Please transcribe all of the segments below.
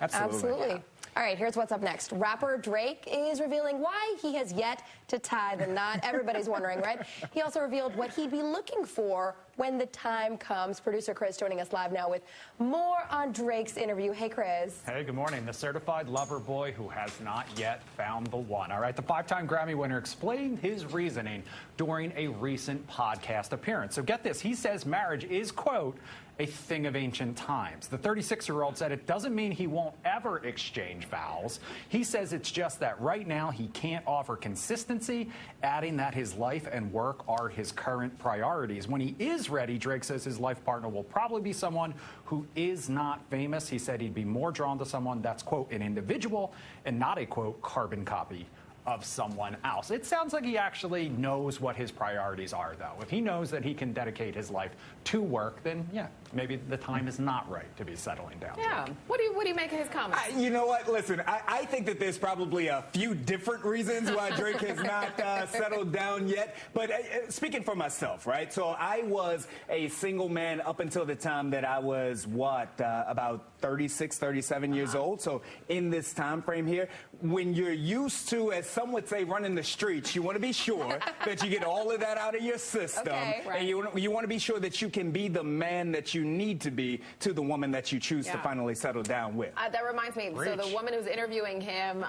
absolutely. Yeah. All right, here's what's up next. Rapper Drake is revealing why he has yet to tie the knot. Everybody's wondering, right? He also revealed what he'd be looking for when the time comes. Producer Chris joining us live now with more on Drake's interview. Hey, Chris. Hey, good morning. The certified lover boy who has not yet found the one. All right, the 5-time Grammy winner explained his reasoning during a recent podcast appearance. So get this. He says marriage is, quote, a thing of ancient times. The 36-year-old said it doesn't mean he won't ever exchange vows. He says it's just that right now he can't offer consistency, adding that his life and work are his current priorities. When he is ready, Drake says his life partner will probably be someone who is not famous. He said he'd be more drawn to someone that's, quote, an individual and not a, quote, carbon copy of someone else. It sounds like he actually knows what his priorities are, though. If he knows that he can dedicate his life to work, then, yeah, maybe the time is not right to be settling down. Yeah. Drake. What do you make of his comments? You know what? Listen, I think that there's probably a few different reasons why Drake has not settled down yet. But speaking for myself, right? So I was a single man up until the time that I was, about 36, 37 years old. So in this time frame here, when you're used to, as some would say, running the streets, you want to be sure that you get all of that out of your system. Okay, right. And you want to be sure that you can be the man that you need to be to the woman that you choose to finally settle down with. That reminds me. So the woman who's interviewing him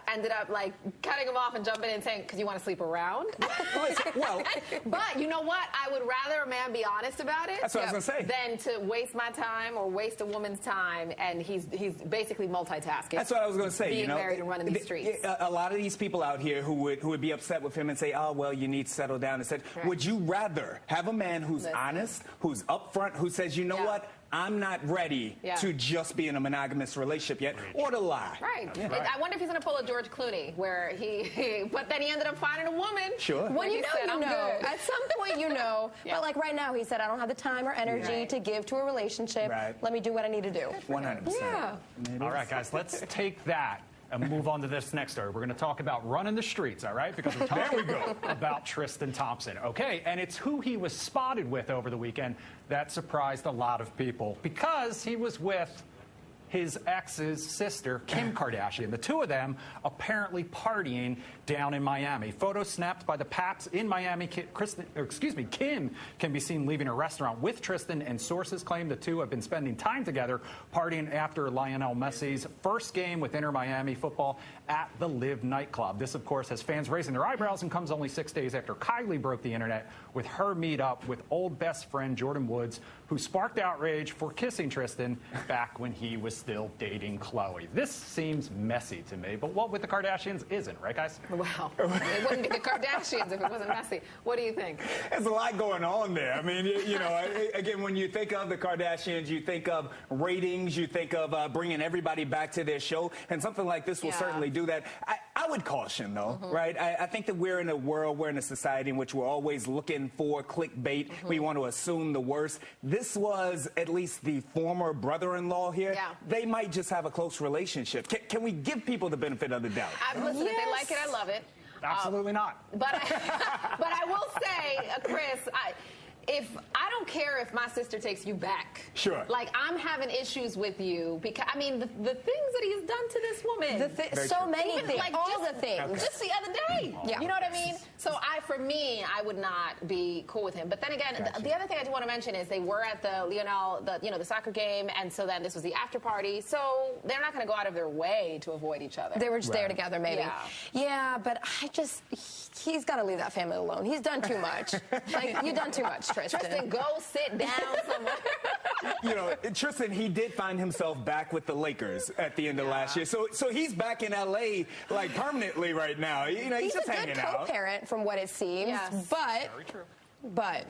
ended up like cutting him off and jumping in and saying, "Because you want to sleep around." Well, but you know what? I would rather a man be honest about it. That's what I was gonna say. Than to waste my time or waste a woman's time, and he's basically multitasking. That's what I was going to say. Being married and running these streets. A lot of these people out here who would be upset with him and say, "Oh, well, you need to settle down." And said, would you rather have a man who's honest, who's upfront, who says, "You know what? I'm not ready to just be in a monogamous relationship yet," or to lie. Right. I wonder if he's going to pull a George Clooney, where but then he ended up finding a woman. Sure. When you said, know, I'm you know. good. At some point, you know. But like right now, he said, "I don't have the time or energy to give to a relationship. Let me do what I need to do." 100%. Yeah. All right, guys, let's take that and move on to this next story. We're going to talk about running the streets, all right? Because we're talking about Tristan Thompson. Okay, and it's who he was spotted with over the weekend that surprised a lot of people because he was with his ex's sister, Kim Kardashian. The two of them apparently partying down in Miami. Photos snapped by the Paps in Miami. Kim can be seen leaving a restaurant with Tristan, and sources claim the two have been spending time together partying after Lionel Messi's first game with Inter Miami football at the Live nightclub. This, of course, has fans raising their eyebrows and comes only 6 days after Kylie broke the internet with her meet-up with old best friend Jordan Woods, who sparked outrage for kissing Tristan back when he was still dating Khloe. This seems messy to me, but what with the Kardashians isn't, right, guys? Well, it wouldn't be the Kardashians if it wasn't messy. What do you think? There's a lot going on there. I mean, you know, again, when you think of the Kardashians, you think of ratings, you think of bringing everybody back to their show, and something like this will certainly do that. I would caution, though, right? I think that we're in a world, we're in a society in which we're always looking for clickbait. We want to assume the worst. This was at least the former brother-in-law here. They might just have a close relationship. Can we give people the benefit of the doubt? Listen, if they like it, I love it. Absolutely not. But I will say, Chris, I don't care if my sister takes you back. Sure. Like, I'm having issues with you because, I mean, the things that he's done to this woman. So many things. Like, all the things. Just the other day. You know what I mean? So for me, I would not be cool with him. But then again, the other thing I do want to mention is they were at the the soccer game, and so then this was the after party. So they're not going to go out of their way to avoid each other. They were just there together, maybe. Yeah, but he's got to leave that family alone. He's done too much. Like, you've done too much, Tristan. Tristan, go sit down somewhere. You know, Tristan, he did find himself back with the Lakers at the end of last year. So he's back in L.A. like permanently right now. You know, he's just hanging out. He's a good co-parent from what it seems. But very true. But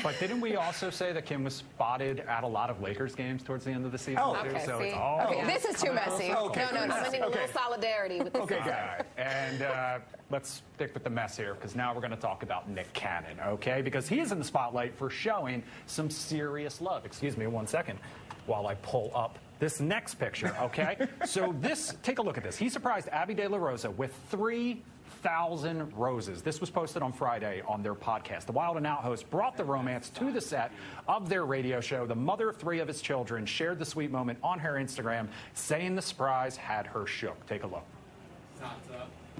But didn't we also say that Kim was spotted at a lot of Lakers games towards the end of the season? Okay, so see? it's all this is too messy. No, I'm in a little solidarity with this. Okay, good. And let's stick with the mess here, because now we're going to talk about Nick Cannon, okay? Because he is in the spotlight for showing some serious love. Excuse me 1 second while I pull up this next picture, okay? So take a look at this. He surprised Abby De La Rosa with 3 3,000 roses. This was posted on Friday on their podcast. The Wild and Out host brought the romance to the set of their radio show. The mother of 3 of his children shared the sweet moment on her Instagram, saying the surprise had her shook. Take a look.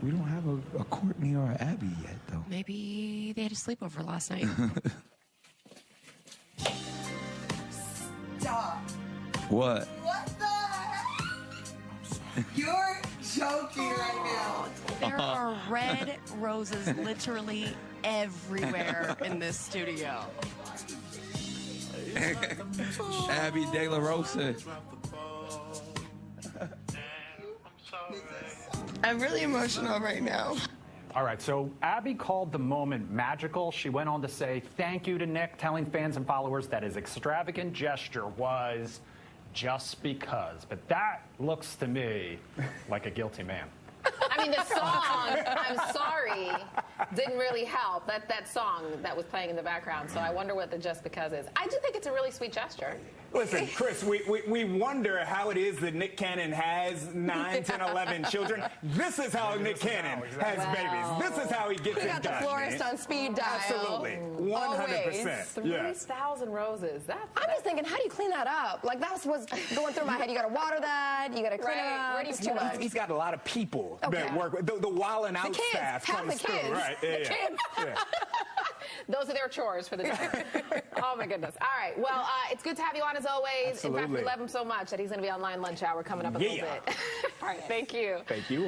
We don't have a Courtney or an Abby yet, though. Maybe they had a sleepover last night. Stop. What? What the heck? You're joking right now. There are red roses literally everywhere in this studio. Abby De La Rosa. I'm really emotional right now. All right, so Abby called the moment magical. She went on to say thank you to Nick, telling fans and followers that his extravagant gesture was just because. But that looks to me like a guilty man. I mean, the song, I'm sorry, didn't really help. That song that was playing in the background. So I wonder what the just because is. I do think it's a really sweet gesture. Listen, Chris, we wonder how it is that Nick Cannon has 9, 10, 11 children. This is how Nick Cannon has babies. This is how he gets We it got the done. florist on speed dial. Absolutely. 100%. 3,000 roses. I'm just thinking, how do you clean that up? Like, that's what's going through my head. You got to water that. You got to clean it Right. up. Where do you It's too much. He's got a lot of people Okay. that work with the Wild and Out The kids. staff Half comes the kids. through. Right. The Yeah, kids. yeah. Those are their chores for the day. Oh, my goodness. All right. Well, it's good to have you on as always. Absolutely. In fact, we love him so much that he's going to be on Line Lunch Hour coming up in a little Yeah. bit. All right. Thank you. Thank you.